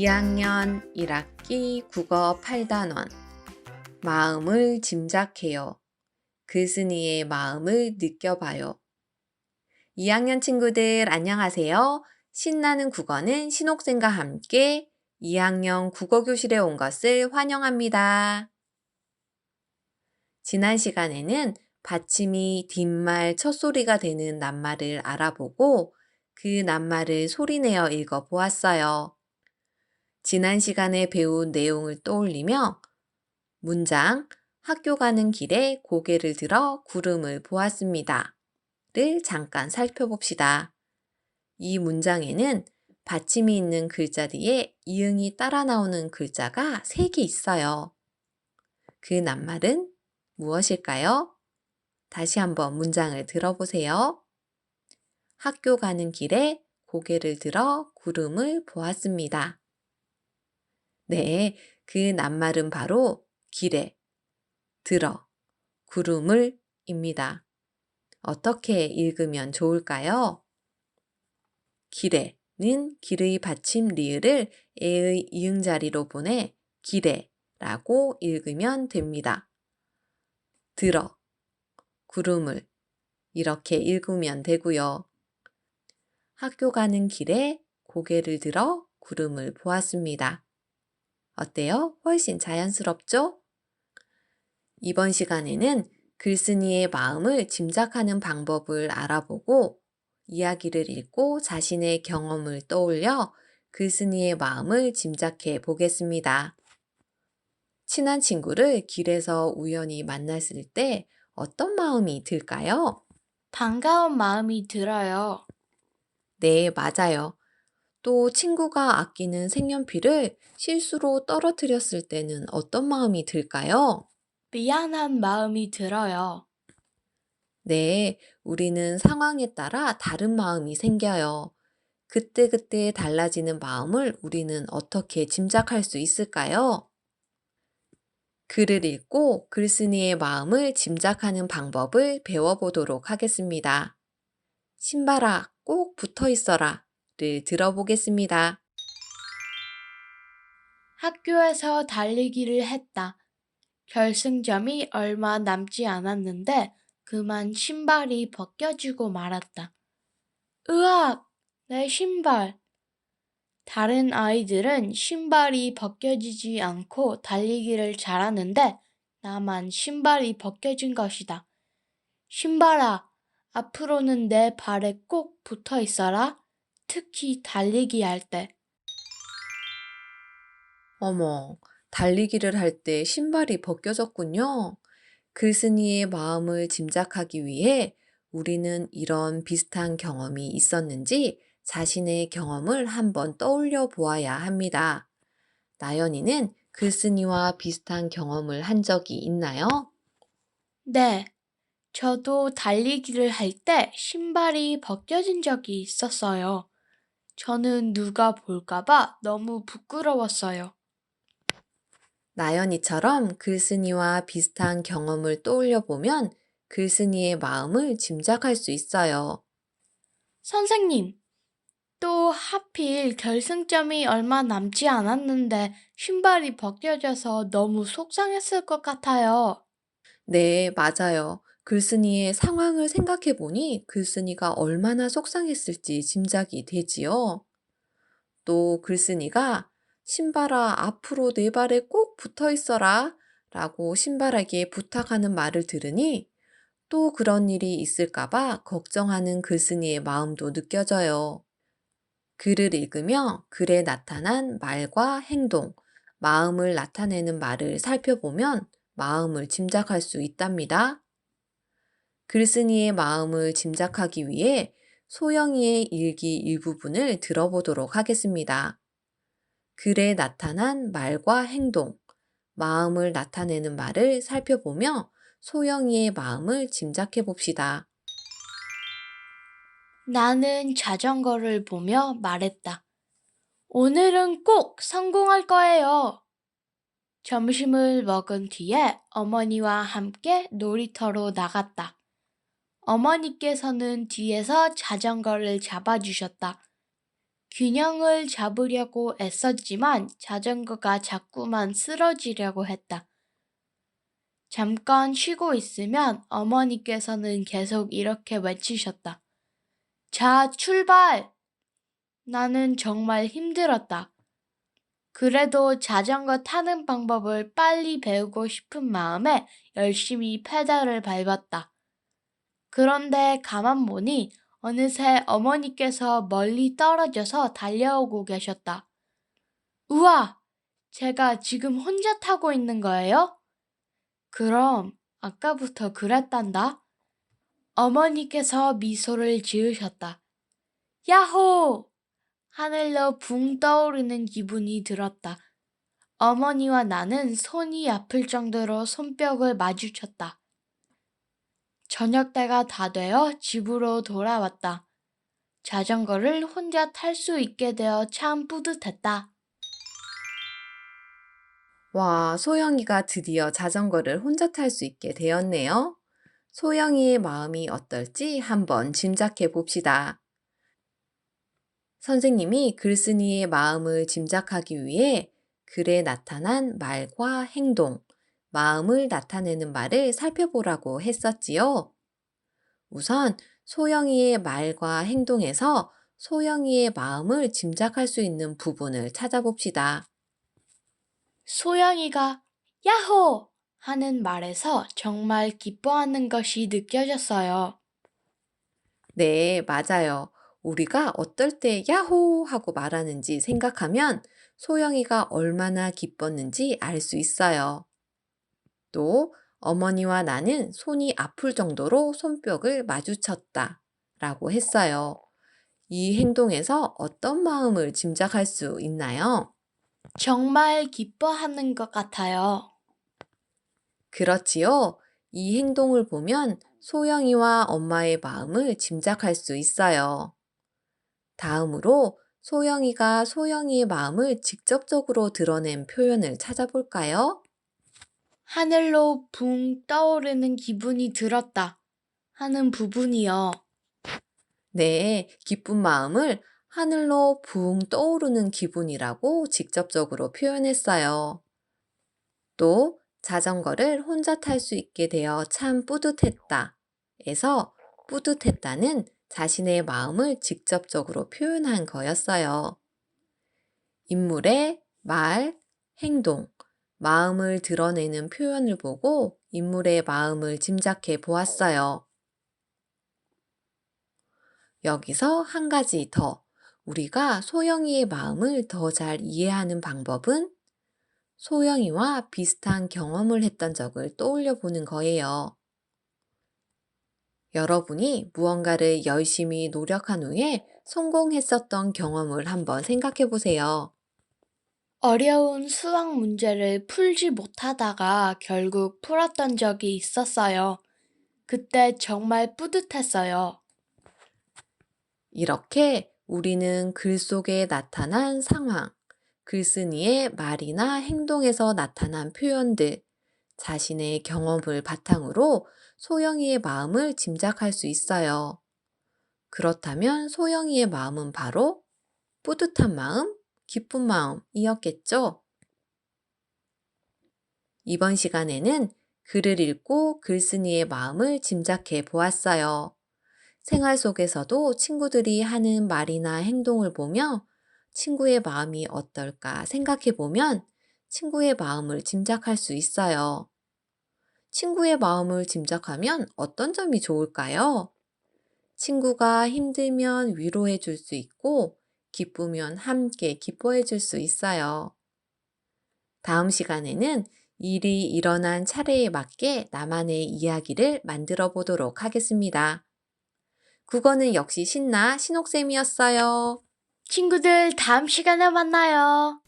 2학년 1학기 국어 8단원 마음을 짐작해요. 글쓴이의 마음을 느껴봐요. 2학년 친구들 안녕하세요. 신나는 국어는 신옥쌤과 함께 2학년 국어교실에 온 것을 환영합니다. 지난 시간에는 받침이 뒷말 첫소리가 되는 낱말을 알아보고 그 낱말을 소리내어 읽어보았어요. 지난 시간에 배운 내용을 떠올리며 문장 학교 가는 길에 고개를 들어 구름을 보았습니다. 를 잠깐 살펴봅시다. 이 문장에는 받침이 있는 글자 뒤에 이응이 따라 나오는 글자가 3개 있어요. 그 낱말은 무엇일까요? 다시 한번 문장을 들어보세요. 학교 가는 길에 고개를 들어 구름을 보았습니다. 네, 그 낱말은 바로 길에, 들어, 구름을 입니다. 어떻게 읽으면 좋을까요? 길에는 길의 받침 리을을 에의 이응 자리로 보내 길에라고 읽으면 됩니다. 들어, 구름을 이렇게 읽으면 되고요. 학교 가는 길에 고개를 들어 구름을 보았습니다. 어때요? 훨씬 자연스럽죠? 이번 시간에는 글쓴이의 마음을 짐작하는 방법을 알아보고 이야기를 읽고 자신의 경험을 떠올려 글쓴이의 마음을 짐작해 보겠습니다. 친한 친구를 길에서 우연히 만났을 때 어떤 마음이 들까요? 반가운 마음이 들어요. 네, 맞아요. 또 친구가 아끼는 색연필을 실수로 떨어뜨렸을 때는 어떤 마음이 들까요? 미안한 마음이 들어요. 네, 우리는 상황에 따라 다른 마음이 생겨요. 그때그때 달라지는 마음을 우리는 어떻게 짐작할 수 있을까요? 글을 읽고 글쓴이의 마음을 짐작하는 방법을 배워보도록 하겠습니다. 신발아, 꼭 붙어 있어라 를 들어보겠습니다. 학교에서 달리기를 했다. 결승점이 얼마 남지 않았는데 그만 신발이 벗겨지고 말았다. 으악! 내 신발! 다른 아이들은 신발이 벗겨지지 않고 달리기를 잘하는데 나만 신발이 벗겨진 것이다. 신발아, 앞으로는 내 발에 꼭 붙어 있어라. 특히 달리기 할 때. 어머, 달리기를 할 때 신발이 벗겨졌군요. 글쓴이의 마음을 짐작하기 위해 우리는 이런 비슷한 경험이 있었는지 자신의 경험을 한번 떠올려 보아야 합니다. 나연이는 글쓴이와 비슷한 경험을 한 적이 있나요? 네, 저도 달리기를 할 때 신발이 벗겨진 적이 있었어요. 저는 누가 볼까봐 너무 부끄러웠어요. 나연이처럼 글쓴이와 비슷한 경험을 떠올려 보면 글쓴이의 마음을 짐작할 수 있어요. 선생님, 또 하필 결승점이 얼마 남지 않았는데 신발이 벗겨져서 너무 속상했을 것 같아요. 네, 맞아요. 글쓴이의 상황을 생각해 보니 글쓴이가 얼마나 속상했을지 짐작이 되지요. 또 글쓴이가 신발아, 앞으로 내 발에 꼭 붙어 있어라 라고 신발에게 부탁하는 말을 들으니 또 그런 일이 있을까봐 걱정하는 글쓴이의 마음도 느껴져요. 글을 읽으며 글에 나타난 말과 행동, 마음을 나타내는 말을 살펴보면 마음을 짐작할 수 있답니다. 글쓴이의 마음을 짐작하기 위해 소영이의 일기 일부분을 들어보도록 하겠습니다. 글에 나타난 말과 행동, 마음을 나타내는 말을 살펴보며 소영이의 마음을 짐작해 봅시다. 나는 자전거를 보며 말했다. 오늘은 꼭 성공할 거예요. 점심을 먹은 뒤에 어머니와 함께 놀이터로 나갔다. 어머니께서는 뒤에서 자전거를 잡아주셨다. 균형을 잡으려고 애썼지만 자전거가 자꾸만 쓰러지려고 했다. 잠깐 쉬고 있으면 어머니께서는 계속 이렇게 외치셨다. 자, 출발! 나는 정말 힘들었다. 그래도 자전거 타는 방법을 빨리 배우고 싶은 마음에 열심히 페달을 밟았다. 그런데 가만 보니 어느새 어머니께서 멀리 떨어져서 달려오고 계셨다. 우와! 제가 지금 혼자 타고 있는 거예요? 그럼 아까부터 그랬단다. 어머니께서 미소를 지으셨다. 야호! 하늘로 붕 떠오르는 기분이 들었다. 어머니와 나는 손이 아플 정도로 손뼉을 마주쳤다. 저녁 때가 다 되어 집으로 돌아왔다. 자전거를 혼자 탈 수 있게 되어 참 뿌듯했다. 와, 소영이가 드디어 자전거를 혼자 탈 수 있게 되었네요. 소영이의 마음이 어떨지 한번 짐작해 봅시다. 선생님이 글쓴이의 마음을 짐작하기 위해 글에 나타난 말과 행동, 마음을 나타내는 말을 살펴보라고 했었지요. 우선 소영이의 말과 행동에서 소영이의 마음을 짐작할 수 있는 부분을 찾아봅시다. 소영이가 야호! 하는 말에서 정말 기뻐하는 것이 느껴졌어요. 네, 맞아요. 우리가 어떨 때 야호! 하고 말하는지 생각하면 소영이가 얼마나 기뻤는지 알 수 있어요. 또 어머니와 나는 손이 아플 정도로 손뼉을 마주쳤다 라고 했어요. 이 행동에서 어떤 마음을 짐작할 수 있나요? 정말 기뻐하는 것 같아요. 그렇지요. 이 행동을 보면 소영이와 엄마의 마음을 짐작할 수 있어요. 다음으로 소영이가 소영이의 마음을 직접적으로 드러낸 표현을 찾아볼까요? 하늘로 붕 떠오르는 기분이 들었다 하는 부분이요. 네, 기쁜 마음을 하늘로 붕 떠오르는 기분이라고 직접적으로 표현했어요. 또 자전거를 혼자 탈 수 있게 되어 참 뿌듯했다. 에서 뿌듯했다는 자신의 마음을 직접적으로 표현한 거였어요. 인물의 말, 행동, 마음을 드러내는 표현을 보고 인물의 마음을 짐작해 보았어요. 여기서 한 가지 더, 우리가 소영이의 마음을 더 잘 이해하는 방법은 소영이와 비슷한 경험을 했던 적을 떠올려 보는 거예요. 여러분이 무언가를 열심히 노력한 후에 성공했었던 경험을 한번 생각해 보세요. 어려운 수학 문제를 풀지 못하다가 결국 풀었던 적이 있었어요. 그때 정말 뿌듯했어요. 이렇게 우리는 글 속에 나타난 상황, 글쓴이의 말이나 행동에서 나타난 표현들, 자신의 경험을 바탕으로 소영이의 마음을 짐작할 수 있어요. 그렇다면 소영이의 마음은 바로 뿌듯한 마음, 기쁜 마음이었겠죠? 이번 시간에는 글을 읽고 글쓴이의 마음을 짐작해 보았어요. 생활 속에서도 친구들이 하는 말이나 행동을 보며 친구의 마음이 어떨까 생각해 보면 친구의 마음을 짐작할 수 있어요. 친구의 마음을 짐작하면 어떤 점이 좋을까요? 친구가 힘들면 위로해 줄 수 있고 기쁘면 함께 기뻐해 줄 수 있어요. 다음 시간에는 일이 일어난 차례에 맞게 나만의 이야기를 만들어 보도록 하겠습니다. 국어는 역시 신나 신옥쌤이었어요. 친구들, 다음 시간에 만나요.